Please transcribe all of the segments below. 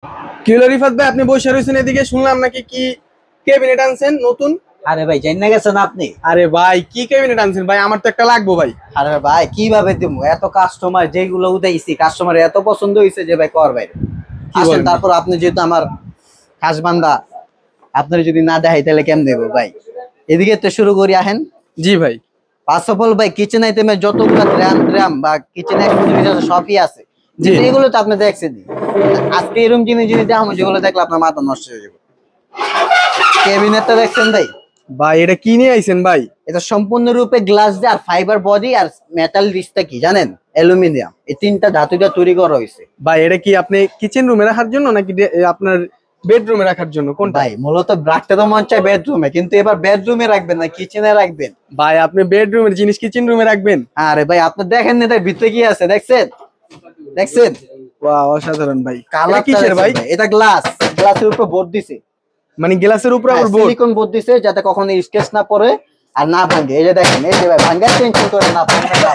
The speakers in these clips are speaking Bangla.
কি হলো রিফাত ভাই, আপনি বসে রয়েছেন এদিকে, শুনলাম নাকি কি ক্যাবিনেট আনছেন নতুন? আরে ভাই জানি না গেছেন আপনি। আরে ভাই কি ক্যাবিনেট আনছেন ভাই? আমার তো একটা লাগবো ভাই। আরে ভাই কিভাবে দিব, এত কাস্টমার যেগুলো উঠাইছি কাস্টমার এত পছন্দ হয়েছে যে ভাই কর ভাই কি আসেন। বলেন? তারপর আপনি যেহেতু আমার খাস বান্দা, আপনার যদি না দেখাই তাহলে কেমন দেবো ভাই। এদিকে তো শুরু করি আহেন। জি ভাই। ফার্স্ট অফ অল ভাই কিচেন আইটেমের যতগুলো ড্রাম ড্রাম বা কিচেন জিনিস আছে সবই আছে, জি। কিন্তু এগুলো তো আপনি দেখছেন। আজকে এরকম জিনিস জিনিস দেখাবো যেগুলো দেখলে আপনার মাথা নষ্ট হয়ে যাবে। ক্যাবিনেটটা দেখছেন ভাই, ভাই এটা কি নিয়ে আইছেন ভাই? এটা সম্পূর্ণরূপে গ্লাস দিয়ে আর ফাইবার বডি আর মেটাল রিস্টটা কি জানেন, অ্যালুমিনিয়াম, এই তিনটা ধাতু দিয়ে তৈরি করা হয়েছে। ভাই এটা কি আপনি কিচেন রুমে রাখার জন্য নাকি আপনার বেডরুমে রাখার জন্য, কোনটা? ভাই মূলত রাখতে তো মন চায় বেডরুমে, কিন্তু এবার বেডরুমে রাখবেন না কিচেনে রাখবেন। ভাই আপনি বেডরুমের জিনিস কিচেন রুমে রাখবেন? আরে ভাই আপনি দেখেন না এটার ভিতরে কি আছে, দেখছেন দেখছেন? বাহ অসাধারণ ভাই। এটা কালার কিসের ভাই? এটা গ্লাস, গ্লাসের উপর বোর্ড দিছে, মানে গ্লাসের উপরে আবার বোর্ড? সিলিকন বোর্ড দিছে যাতে কখনো স্কেচ না পড়ে আর না ভাঙে। এই যে দেখেন, এই যে ভাই ভাঙার টেনশন করে না, ভাঙবে না।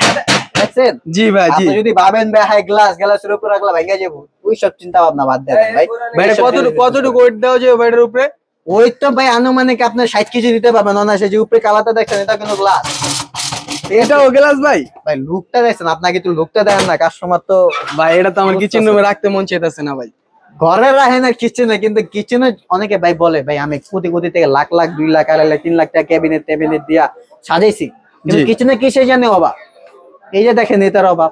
দেখছেন? জি ভাই জি। আপনি যদি ভাবেন ভাই হাই গ্লাস গ্লাসের উপর রাখলে ভেঙে যাবো, ওই সব চিন্তা ভাবনা বাদ দেন ভাই। ভাই এটা কতটুকু ওয়েট দেওয়া যাবে ভাই এটার উপরে? ওই তো ভাই আনুমানিক আপনার 60 কেজি দিতে পারবেন অনায়াসে। যে উপরে কালারটা দেখছেন এটা কিন্তু গ্লাস। এটাও গ্লাস ভাই? ভাই লুকটা দেখছেন, আপনাকে তো লুকটা দেন না, কাস্টমার তো। ভাই এটা তো আমার কিচেন রুমে রাখতে মন চাইতেছে না ভাই। ঘরে রাখে না কিচেনে, কিন্তু কিচেনে অনেকে ভাই বলে ভাই আমি কোটি কোটি থেকে লাখ লাখ 2 লাখ 2.5 লাখ 3 লাখ টাকা ক্যাবিনেট ট্যাবিনেট দিয়া সাজাইছি, কিন্তু জি। কিচেনে কিসে জানে অভাব। এই যে দেখেন এটার অভাব,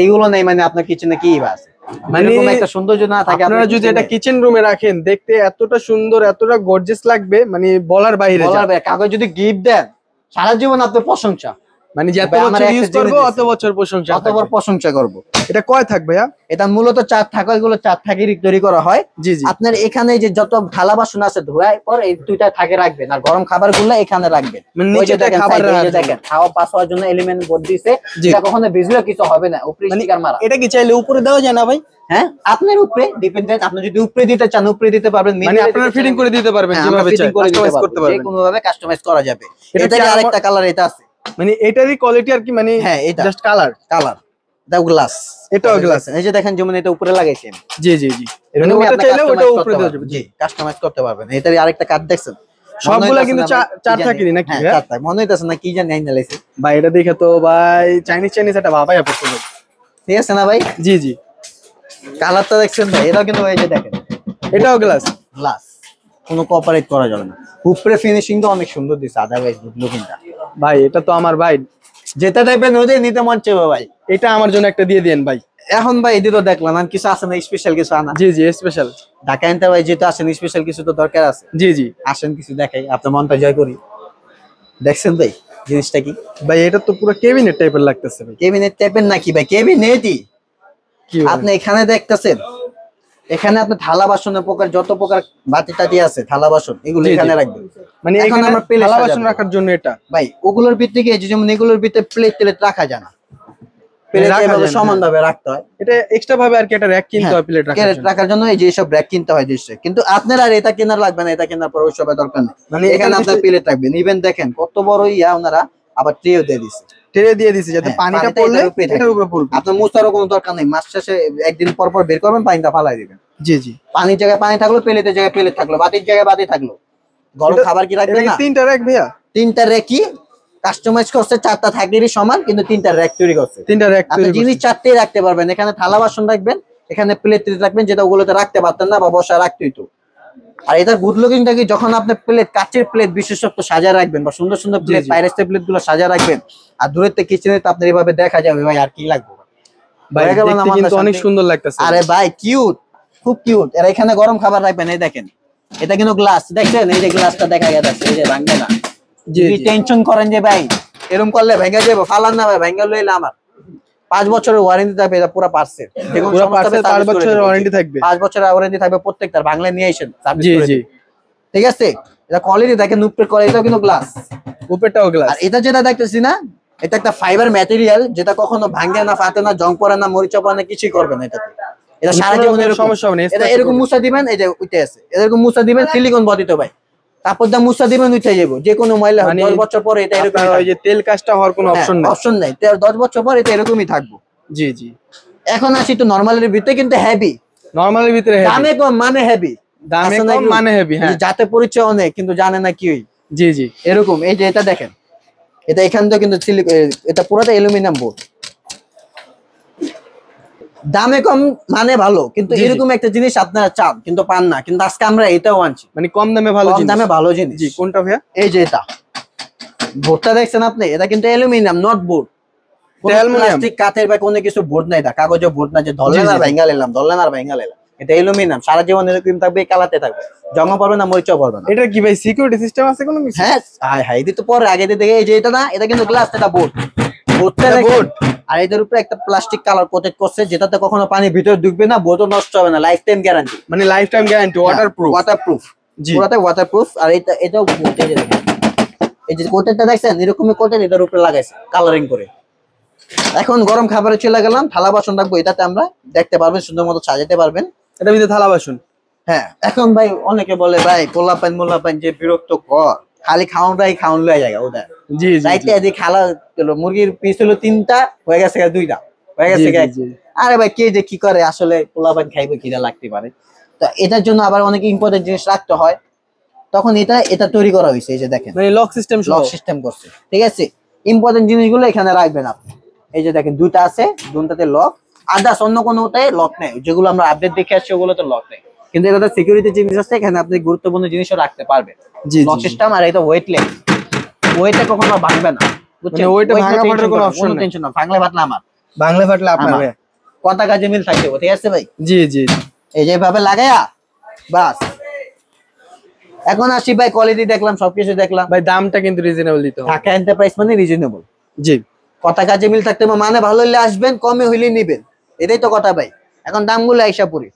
এইগুলো নেই মানে আপনার কিচেনে কি আছে। মানে এরকম একটা সৌন্দর্য না থাকে আপনারা যদি এটা কিচেন রুমে রাখেন দেখতে এতটা সুন্দর এতটা গর্জিয়াস লাগবে, মানে বলার বাইরে। বলার ভাই কাগজ যদি গিফট দেন সারা জীবন আপনার প্রশংসা, মানে যত ভাই, আমার বছর একটা ইউজ জিনিস করবো দিছে। অত বছর প্রশংসা অতবার থাকবে। প্রশংসা করব। এটা কয় থাক ভাইয়া? এটা মূলত চার থাকা, এগুলো চার থাকের তৈরি করা হয়। জি জি। আপনার এখানে যে যত থালা বাসন আছে ধোয়ার পর এই দুইটা থাকে রাখবেন, আর গরম খাবার গুলো এখানে রাখবেন। মানে ওই যে নিচেতে দেখেন খাবার side এ, এই যে রাখার দেখেন খাওয়া পাস হওয়ার জন্য এলিমেন্ট বোর্ড দিছে, জি। এটা কখনো ভিজলে কিছু হবে না, উপরে মানে স্টিকার মারা। এটা কি চাইলে উপরে দেওয়া যায় না ভাই? হ্যাঁ আপনার উপরে ডিপেন্ডেন্ট, আপনি যদি উপরে দিতে চান উপরে দিতে পারবেন, মানে আপনারা ফিটিং করে দিতে পারবেন, যেভাবে চাই কাস্টমাইজ করতে যে পারবেন। কোনো ভাবে কাস্টমাইজ করা যাবে। এটা এটা কি আরেকটা কালার এটা আছে। মানে এটারই কোয়ালিটি আর কি, মানে হ্যাঁ এটা জাস্ট কালার। কালার, এটা গ্লাস, এটাও গ্লাস? এই যে দেখেন যেমন এটা উপরে লাগাইছেন, জি জি জি। মানে এরকমই ওটা আপনি চাইলে ওটা customize উপরে করতে দেওয়া পারবেন। যাবে। জি কাস্টমাইজ করতে পারবেন। এটারই আরেকটা কার্ড দেখছেন, সবগুলা কিন্তু চার থাকেনি নাকি? হ্যাঁ ভাইয়া? চার থাকে, মনে হইতাছে না কি জানি আইনা লাইছে। ভাই এটা দেখে তো ভাই চাইনিজ চাইনিজ একটা ভাবাই পড়ছে ভাই। ঠিক আছে না ভাই? জি জি। কালারটা দেখছেন ভাই, এটাও কিন্তু এই যে দেখেন এটাও গ্লাস? গ্লাস, কোনো কোঅপারেট করা যাবে না। উপরে ফিনিশিং তো অনেক সুন্দর দিছে, আদারওয়াইজ লুকিংটা ভাই এটা তো আমার ভাই, যেটা দেখবেন ওইটাই নিতে মন চাইবে ভাই। এটা আমার জন্য একটা দিয়ে দেন ভাই। এখন ভাই এদিকে তো দেখলাম আর কিছু আছে না, স্পেশাল কিছু আনা? জি জি স্পেশাল। ঢাকা আনতে ভাই যেটা আসেন স্পেশাল কিছু তো দরকার আছে। জি জি। আসেন কিছু দেখাই, আপনার মনটা জয় করি। দেখছেন ভাই জিনিসটা কি? ভাই এটা তো পুরো কেবিনেট টাইপের লাগতেছে ভাই। কেবিনেট টাইপের নাকি ভাই? কেবিনেটই। কি বলেন? আপনি এখানে দেখতেছেন, এখানে আপনি থালা বাসনের প্রকার যত প্রকার বাটি টাটি আছে থালা বাসন এগুলো জি, জি। এখানে রাখবেন। মানে এখন এখানে আমরা প্লেট থালা সাজাবো। বাসন রাখার জন্য এটা? ভাই ওগুলোর ভিতরে কি যেমন এগুলোর ভিতরে প্লেট টেলেট রাখা যায় না, প্লেট রাখা এভাবে যায় না, সমান ভাবে রাখতে হয়। এটা এক্সট্রা ভাবে আর কি একটা র‍্যাক কিনতে হ্যাঁ, হয় প্লেট রাখার প্লেট জন্য। রাখার জন্য এই যে সব র‍্যাক কিনতে হয় দেশে, কিন্তু আপনার আর এটা কেনার লাগবে না, এটা কেনার পর ওই সব দরকার নেই। মানে এখানে এখানে আপনার প্লেট রাখবেন। ইভেন দেখেন কত বড় ইয়া ওনারা আবার ট্রেও দিয়ে দিছে, টেরে দিয়ে দিছে যাতে হ্যাঁ, পানিটা পানিটা পড়লে এটার উপরে থাকে। এটার উপরে পড়বে। আপনার মুছারও কোনো দরকার নেই, মাস শেষে একদিন পর পর বের করবেন, পানিটা ফালাই দিবেন। জি জি। পানির জায়গায় পানি থাকলো, প্লেটের জায়গায় প্লেট থাকলো, বাটির জায়গায় বাটি থাকলো। গরম খাবার কি রাখবেন না? তিনটা র‍্যাক ভাইয়া? তিনটা র্যাকই কাস্টমাইজ করছে, চারটা থাকেরই সমান, কিন্তু তিনটা র্যাক তৈরি করছে। তিনটা র‍্যাক আপনি তৈরি জিনিস করছে। চারটেই রাখতে পারবেন। এখানে থালা বাসন রাখবেন, এখানে প্লেট রাখবেন, যেটা ওগুলোতে রাখতে পারতেন না বা বসা রাখতেই তো। আর এটা গুড লুকিংটা কি, যখন আপনি প্লেট কাচের প্লেট বিশেষত্ব সাজায় রাখবেন বা সুন্দর সুন্দর প্লেট জি। পাইরেস্টের প্লেট গুলো সাজায় রাখবেন, আর দূরের থেকে কিচেনে তো আপনার এভাবে দেখা যাবে, ভাই আর কি লাগবে ভাই হয়ে গেল না দেখতে মাথা কিন্তু অনেক শান্তি? সুন্দর লাগতেছে। আরে ভাই কিউট, খুব কিউট। এর এখানে গরম খাবার রাখবেন, এই দেখেন এটা কিন্তু গ্লাস, দেখছেন এই যে গ্লাসটা দেখা গেছে, এই যে ভাঙবে না। জি যদি জি। টেনশন করেন যে ভাই এরকম করলে ভেঙে যাবো, ফালান না ভাই, ভেঙে লইলে আমার 5 বছরের ওয়ারেন্টি থাকবে, এটা পুরো পার্সেল। দেখুন পুরো সমস্যা হবে, পার্সেল 5 বছরের ওয়ারেন্টি থাকবে? 5 বছরের ওয়ারেন্টি থাকবে প্রত্যেকটার, বাংলা নিয়ে আসেন সার্ভিস জি করে জি। দিই। ঠিক আছে, এটা কোয়ালিটি দেখেন, উপরে করে, এটাও কিন্তু গ্লাস। উপরটাও গ্লাস? আর এটা যেটা দেখতেছি না, এটা একটা ফাইবার ম্যাটেরিয়াল, যেটা কখনো ভাঙে না, ফাটে না, জং পড়ে না, মরিচা পড়ে না, কিছুই করবে না এটাতে। এটা সারা জীবন এরকম সমস্যা হবে না। এটা এরকম মুছা দিবেন, এই যে উঠে আছে, এরকম মুছা দিবেন, সিলিকন বডি তো ভাই, কাপড় দা মুছা দিবেন উঠে যাবো, যে কোনো ময়লা মানে 10 বছর পরে এটা এরকম আপনার ওই যে তেল কাজটা হওয়ার কোনো অপশন নেই? অপশন নাই, 10 বছর পর এটা এরকমই থাকবো। জি জি। এখন আসি তো নরমালের ভিতরে কিন্তু হেভি, নরমালের ভিতরে heavy। দামে কম মানে হেভি, দামে কম মানে হেভি। হ্যাঁ, যাতে পরিচয় অনেক কিন্তু জানে না কি। জি জি, এরকম এই যে এটা দেখেন, এটা এখান থেকে কিন্তু এটা পুরোটা অ্যালুমিনিয়াম বোর্ড। দামে কম মানে ভালো, কিন্তু জি, জি। এরকম একটা জিনিস আপনারা চান কিন্তু পান না, কিন্তু আজকে আমরা এটাও আনছি। মানে কম দামে ভালো কম জিনিস। দামে ভালো জিনিস। জি, কোনটা ভাইয়া? এই যে এটা বোর্ডটা দেখছেন আপনি, এটা কিন্তু অ্যালুমিনিয়াম নট বোর্ড। কোনো অ্যালুমিনিয়াম। প্লাস্টিক কাঠের বা কোনো কিছু বোর্ড নাই, এটা কাগজের বোর্ড না যে ধরলেন জি, আর জি। ভাঙা নিলাম, ধরলেন আর ভাঙা নিলাম। এটা অ্যালুমিনিয়াম, সারা জীবন এরকম থাকবে, কালাতে থাকবে, জমা পড়বে না, মরিচা পড়বে না। এটা কি ভাই সিকিউরিটি সিস্টেম আছে কোনো কিছু? হ্যাঁ, হাই হাই দিতে পরে আগে দিয়ে দেখে। এই যে এটা না, এটা কিন্তু গ্লাস, এটা বোর্ড। বোর্ডটা এটা দেখেন। board? আর এটার উপরে একটা প্লাস্টিক কালার কোটেড করছে, যেটাতে কখনো পানি ভিতরে ঢুকবে না, বোর্ডও নষ্ট হবে না, লাইফ টাইম গ্যারান্টি। মানে life time guarantee, waterproof. Waterproof, জি। পুরোটাই ওয়াটারপ্রুফ। আর এটাও board, এই যে দেখেন, এই যে কোটেডটা দেখছেন, এরকমই কোটেড এটার উপরে লাগাইছে কালারিং করে। এখন গরম খাবারে চলে গেলাম, থালা বাসন রাখবো এটাতে, আমরা দেখতে পারবেন, সুন্দর মতো সাজাতে পারবেন। এটা ভিতরে থালা বাসন। হ্যাঁ, এখন ভাই অনেকে বলে ভাই পোলাপান মোলাপান যে বিরক্ত কর, খালি খাওন লয়ে যায় ওদের। জি জি, রাইতে এদিকে খালা মুরগির পিস হলো 3টা, হয়ে গেছে 2টা, হয়ে গেছে জি, জি, 1। জি। আরে ভাই কে যে কি করে, আসলে পোলাপান খাইবে কিনা লাগতে পারে। তো এটার জন্য আবার অনেক ইম্পর্টেন্ট জিনিস রাখতে হয়, তখন এটা তৈরি করা হয়েছে। এই যে দেখেন, মানে লক সিস্টেম সহ। লক সিস্টেম করছে, ঠিক আছে। ইম্পর্টেন্ট জিনিসগুলো এখানে রাখবেন আপনি। এই যে দেখেন, 2টা আছে, 2টাতে লক। আদার্স অন্য কোনোটাই লক নেই, যেগুলো আমরা আপডেট দেখে আসছি ওগুলোতে লক নেই, কিন্তু এটাতে সিকিউরিটি জিনিস আছে, এখানে আপনি গুরুত্বপূর্ণ জিনিসও রাখতে পারবেন। জি, লক জি, জি। সিস্টেম। আর এটা ওয়েটলেস, ওয়েটটা কখনো ভাঙবে না, বুঝছেন? মানে ওইটা weight ভাঙা নিয়ে ফাটার tension কোনো করার অপশন নাই। টেনশন না, ভাঙলে ফাটলে আমার, বাংলা ফাটলে আপনার আমার। ভাইয়া। কথা কাজে মিল থাকতে হবে, ঠিক আছে ভাই? জি জি, এই যেভাবে লাগায়া বাস। এখন আসি ভাই, কোয়ালিটি দেখলাম, সবকিছু দেখলাম। ভাই দামটা কিন্তু রিজনেবল দিতে হবে। ঢাকা এন্টারপ্রাইজ মানে রিজনেবল। জি। কথা কাজে মিল থাকতে হবে, মানে ভালো হইলে আসবেন, কমে হইলে নিবেন, এটাই তো কথা ভাই। এখন দামগুলো আইসা পড়ি।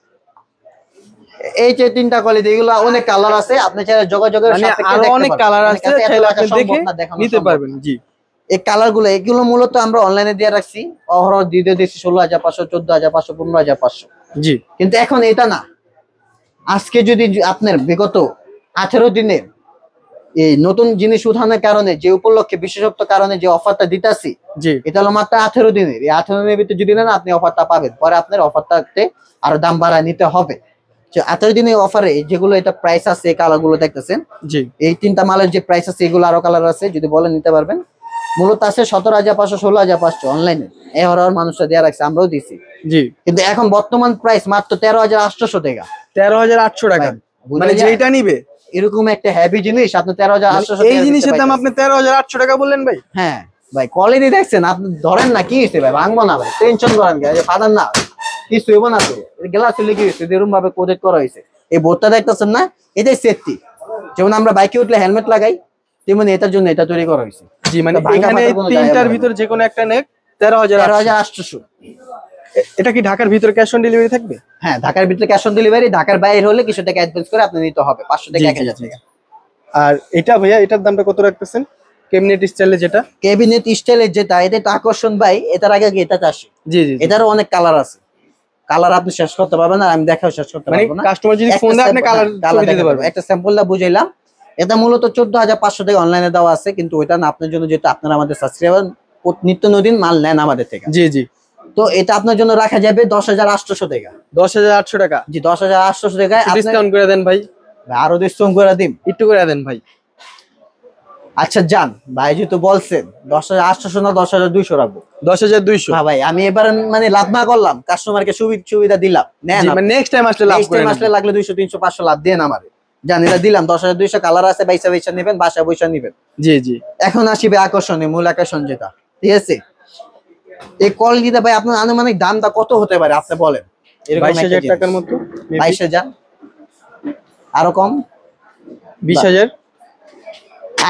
এই যে 3টা কোয়ালিটি, এগুলো অনেক কালার আছে, আপনি চাইলে যোগাযোগের মানে সাপেক্ষে আরো দেখতে অনেক পারবেন। কালার অনেক আছে, এত চাইলে রাখা আপনি সম্ভব দেখে না, দেখানো নিতে সম্ভব পারবেন। না। জি। এই কালার গুলো, এগুলো মূলত আমরা অনলাইনে দিয়ে রাখছি, অহরহ দিয়ে দিচ্ছি 16,500, 14,500, 15,500। জি। কিন্তু এখন এটা না, আজকে যদি আপনার বিগত 18 দিনের এই নতুন জিনিস উঠানোর কারণে, যে উপলক্ষে বিশেষত্ব কারণে যে অফারটা দিতেছি, জি। এটা হলো মাত্র 18 দিনের। এই 18 দিনের ভিতরে যদি নেন, আপনি অফারটা পাবেন, পরে আপনার অফারটাতে আরো দাম বাড়ায় নিতে হবে। 18 দিনের অফারে যেগুলো এটা প্রাইস আছে, এই কালার গুলো দেখতেছেন, জি। এই 3টা মালের যে প্রাইস আছে, এগুলো আরো কালার আছে, যদি বলেন নিতে পারবেন। মূলত আছে 17,500, 16,500 অনলাইনে, এই হওয়ার মানুষরা দেওয়া রাখছে, আমরাও দিছি। জি। কিন্তু এখন বর্তমান প্রাইস মাত্র 13,800 টাকা। 13,800 টাকা। মানে যেটা নিবে এরকম একটা হেভি জিনিস আপনি 13,800 এই জিনিসের দাম আপনি 13,800 টাকা বললেন ভাই? হ্যাঁ ভাই, কোয়ালিটি দেখছেন আপনি, ধরেন না কি হয়েছে ভাই, ভাঙবো না ভাই, টেনশন করেন যে ফাদার না, কিছু হইব না তো। গ্লাস হলে কি হয়েছে, এরকম ভাবে কোটেড করা হয়েছে। এই বোর্ডটা দেখতেছেন না, এটাই সেফটি। যেমন আমরা বাইকে উঠলে হেলমেট লাগাই, তেমনি এটার জন্য এটা তৈরি করা হয়েছে। জি। মানে ভাঙা এখানে ফাটার কোনো জায়গা 3টার নাই। ভিতর যে কোনো একটা নেক 13,800। 13,800। এটা কি ঢাকার ভিতর ক্যাশ অন ডেলিভারি থাকবে? হ্যাঁ, ঢাকার ভিতরে ক্যাশ অন ডেলিভারি, ঢাকার বাইরে হলে কিছু টাকা অ্যাডভান্স করে আপনি নিতে হবে, 500 থেকে জি, 1,000 জি, টাকা। আর এটা ভাইয়া, এটার দামটা কত রাখতেছেন? ক্যাবিনেট স্টাইলে যেটা। ক্যাবিনেট স্টাইলের যেটা, এটা একটু আকর্ষণ ভাই, এটার আগে কি এটাতে আসে। জি জি, জি। এটারও অনেক কালার আছে, কালার আপনি শেষ করতে পারবেন না, আমি দেখাও শেষ করতে মানে পারবো না। কাস্টমার যদি ফোন দেয় আপনি কালার ছবি দিতে পারবেন। একটা স্যাম্পলটা বুঝাইলাম। এটা মূলত 14,500 টাকা অনলাইনে দেওয়া আছে, কিন্তু ওইটা না আপনার জন্য, যেটা আপনারা আমাদের সাবস্ক্রাইবার নিত্য নতুন মাল নেন আমাদের থেকে। জি জি। তো এটা আপনার জন্য রাখা যাবে 10,800 টাকা। 10,800 টাকা। জি, 10,800 টাকায় ডিসকাউন্ট করে দেন ভাই, আরো ডিসকাউন্ট করে দিন, একটু করে দেন ভাই। আচ্ছা যান ভাই, যেহেতু বলছেন 10,800 না 10,200 রাখবো। 10,200। হ্যাঁ ভাই, আমি এবার মানে লাভ না করলাম, কাস্টমারকে সুবিধা দিলাম, নেন জি, মানে নেক্সট টাইম আসলে লাভ নেক্সট করে টাইম নেন। আসলে লাগলে 200, 300, 500 লাভ দেন আমারে। জান, এটা দিলাম 10,200, কালার আছে, বাইসা নেবেন, বাসা বইসা নেবেন। জি জি। এখন আসিবে আকর্ষণীয়, মূল আকর্ষণ যেটা, ঠিক আছে। এই কোয়ালিটিটা ভাই আপনার আনুমানিক দামটা কত হতে পারে আপনি বলেন? 22,000 টাকার মতো। 22,000, আরো কম, 20,000,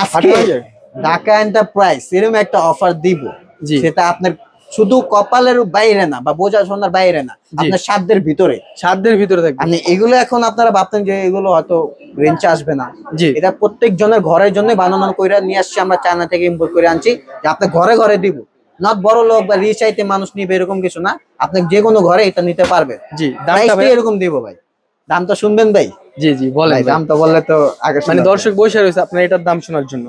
আজকে 18,000। ঢাকা এন্টারপ্রাইজ এরকম একটা অফার দিব, জি। সেটা আপনার শুধু কপালের বাইরে না বা বোঝা শোনার বাইরে না, আপনার সাধ্যের ভিতরে। সাধ্যের ভিতরে থাকবে। মানে এগুলো এখন আপনারা ভাবতেন যে এগুলো হয়তো রেঞ্জে আসবে না, জি। এটা প্রত্যেক জনের ঘরের জন্য বানানো করে নিয়ে আসছি আমরা, চায়না থেকে ইম্পোর্ট করে আনছি, যে আপনি ঘরে ঘরে দিব। নট বড় লোক বা রিচ আইতে মানুষ নিবে এরকম কিছু না, আপনি যে কোনো ঘরে এটা নিতে পারবেন। জি। দামটা প্রাইসটা ভাই? এরকম দিব ভাই, দামটা শুনবেন ভাই? জি জি, বলেন ভাই ভাই। দামটা বললে তো আগে মানে দর্শক বসে রয়েছে আপনার এটার দাম শোনার জন্য।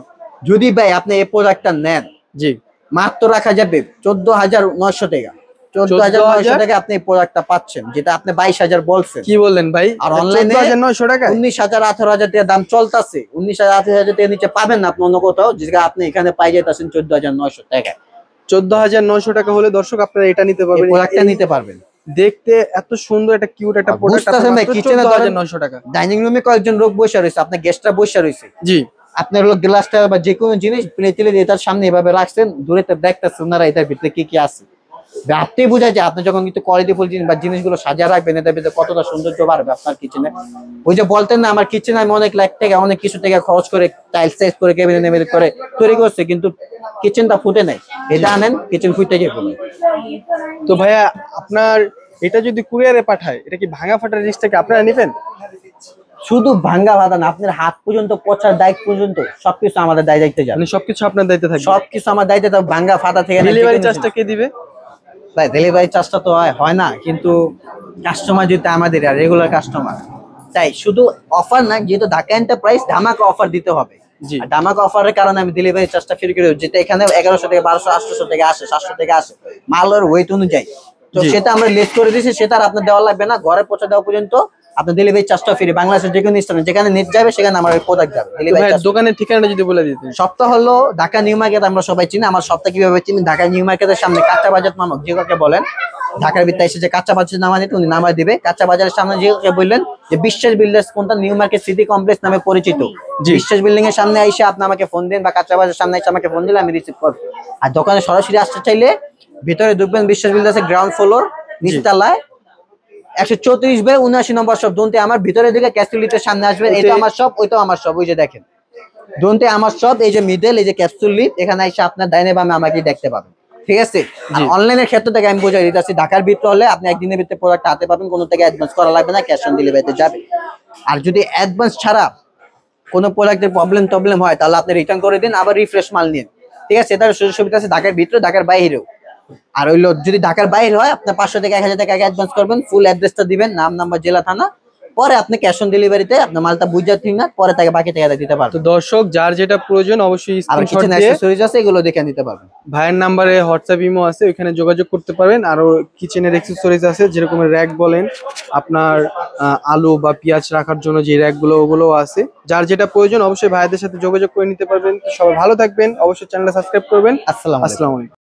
যদি ভাই আপনি এই প্রোডাক্টটা নেন, জি। মাত্র রাখা যাবে 14,900 টাকা। 14,900 টাকা আপনি এই প্রোডাক্টটা পাচ্ছেন, যেটা আপনি 22,000 বলছেন। কি বললেন ভাই? আর অনলাইনে 14,900 টাকা, 19,000 18,000 টাকা দাম চলতেছে। 19,000 18,000 টাকা নিচে পাবেন না আপনি অন্য কোথাও, যেটা আপনি এখানে পাই যাইতেছেন 14,900 টাকা। 14,900 টাকা হলে দর্শক আপনারা এটা নিতে এই পারবেন, প্রোডাক্টটা নিতে পারবেন। দেখতে এত সুন্দর একটা কিউট একটা প্রোডাক্ট, বুঝতেছেন ভাই, কিচেনে 14,900 টাকা। ডাইনিং রুমে কয়েকজন লোক বসে রয়েছে, আপনার গেস্টরা বসে রয়েছে, জি, আপনার হলো গ্লাসটা বা যে কোনো জিনিস প্লেটে দিয়ে তার সামনে এভাবে রাখছেন, দূরে দেখতেছেন ওনারা এটার ভিতরে কি কি আছে। আপনি বুঝা যায় আপনি যখন কিন্তু কোয়ালিটিফুল জিনিস বা জিনিসগুলো সাজিয়ে রাখবেন, এটার ভিতরে কতটা সৌন্দর্য বাড়বে আপনার কিচেনে। ওই যে বলতেন না, আমার কিচেনে আমি অনেক লাখ টাকা অনেক কিছু টাকা খরচ করে টাইলস টাইলস করে ক্যাবিনেট করে তৈরি করছে, কিন্তু কিচেনটা ফুটে নাই। এটা আনেন, কিচেন ফুটে যাবে। তো ভাইয়া আপনার এটা যদি কুরিয়ারে পাঠায়, এটা কি ভাঙা ফাটার রিস্ক থেকে আপনারা নেবেন? শুধু ভাঙ্গা ভাতা না, আপনার হাত পর্যন্ত পচার দায়িত্ব পর্যন্ত সবকিছু আমাদের দায় দায়িত্বে যাবে। মানে সবকিছু আপনার দায়িত্বে থাকবে? সবকিছু আমার দায়িত্বে থাকবে, ভাঙ্গা ফাটা থেকে। ডেলিভারি চার্জটা কে দিবে? ভাই ডেলিভারি চার্জটা তো হয় না, কিন্তু কাস্টমার যেহেতু আমাদের রেগুলার কাস্টমার, তাই শুধু অফার না, যেহেতু ঢাকা এন্টারপ্রাইজ ধামাকা অফার দিতে হবে। জি, আর ধামাকা অফারের কারণে আমি ডেলিভারি চার্জটা ফ্রি করে দিই, যেটা এখানে 1100 থেকে 1200 800 থেকে আসে, 700 থেকে আসে মালের ওয়েট অনুযায়ী। তো জি। সেটা আমরা লেস করে দিয়েছি, সেটা আর আপনার দেওয়া লাগবে না। ঘরে পৌঁছে দেওয়া পর্যন্ত আপনার ডেলিভারি চার্জটা ফ্রি। বাংলাদেশের যে কোনো স্থানে যেখানে নেট যাবে সেখানে আমার প্রোডাক্ট যাবে। তো ডেলিভারি ভাই চার্জ। দোকানের ঠিকানাটা যদি বলে দিতেন। সপ্তাহ হলো ঢাকা নিউ মার্কেট, আমরা সবাই চিনি। আমার সপ্তাহ কিভাবে চিনি? ঢাকা নিউ মার্কেটের সামনে কাঁচা বাজার নামক, যে কাউকে বলেন ঢাকার ভিতরে এসে যে কাঁচা বাজার নামা নিতে উনি নামা দিবে। কাঁচা বাজারের সামনে যে কাউকে বললেন যে বিশ্বাস বিল্ডার্স কোনটা, নিউ মার্কেট সিটি কমপ্লেক্স নামে পরিচিত, জি। বিশ্বাস বিল্ডিং এর সামনে এসে আপনি আমাকে ফোন দেন, বা কাঁচা বাজারের সামনে এসে আমাকে ফোন দিলে আমি রিসিভ করবো। আর দোকানে সরাসরি আসতে চাইলে ভিতরে ঢুকবেন বিশ্বাস বিল্ডার্সের গ্রাউন্ড ফ্লোর নিচতলায় 134/79 নম্বর শপ দন্তে আমার, ভিতরে দিকে ক্যাপসুলিটের সামনে আসবেন। এটা আমার শপ, ওইটাও আমার শপ। ওই যে দেখেন দন্তে আমার শপ, এই যে মিডল, এই যে ক্যাপসুল লিফট, এখানে এসে আপনার ডাইনে বামে আমাকে দেখতে পাবেন। ঠিক আছে? আর অনলাইনের ক্ষেত্রে থেকে আমি বোঝাই দিতেছি, ঢাকার ভিতরে হলে আপনি একদিনের ভিতরে প্রোডাক্ট হাতে পাবেন, কোনো থেকে অ্যাডভান্স করা লাগবে না, ক্যাশ অন ডেলিভারিতে যাবে। আর যদি অ্যাডভান্স ছাড়া কোনো প্রোডাক্টের প্রবলেম হয়, তাহলে আপনি রিটার্ন করে দিন, আবার রিফ্রেশ মাল নিন। ঠিক আছে? এটার সুযোগ সুবিধা আছে ঢাকার ভিতরে, ঢাকার বাইরেও। আর হইলো যদি ঢাকার বাইরে হয়, আপনার 500 থেকে 1000 টাকা আগে অ্যাডভান্স করবেন, ফুল অ্যাড্রেসটা দিবেন, নাম নাম্বার জেলা থানা, পরে আপনি ক্যাশ অন ডেলিভারিতে আপনার মালটা বুঝা ঠিক না, পরে তাকে বাকি টাকা দিতে পারবেন। তো দর্শক যার যেটা প্রয়োজন অবশ্যই আর স্ক্রিনশট কিচেন দিয়ে অ্যাকসেসরিজ আছে, এগুলো দেখে নিতে পারবেন। ভাইয়ের নাম্বারে হোয়াটসঅ্যাপ ইমো আছে, ওখানে যোগাযোগ করতে পারবেন। আরো কিচেনের অ্যাকসেসরিজ আছে, যেরকম র‍্যাক বলেন, আপনার আলু বা পেঁয়াজ রাখার জন্য যে র‍্যাকগুলো, ওগুলোও আছে। যার যেটা প্রয়োজন অবশ্যই ভাইদের সাথে যোগাযোগ করে নিতে পারবেন। তো সবাই ভালো থাকবেন, অবশ্যই চ্যানেলটা সাবস্ক্রাইব করবেন। আসসালামু আলাইকুম। আসসালামু আলাইকুম।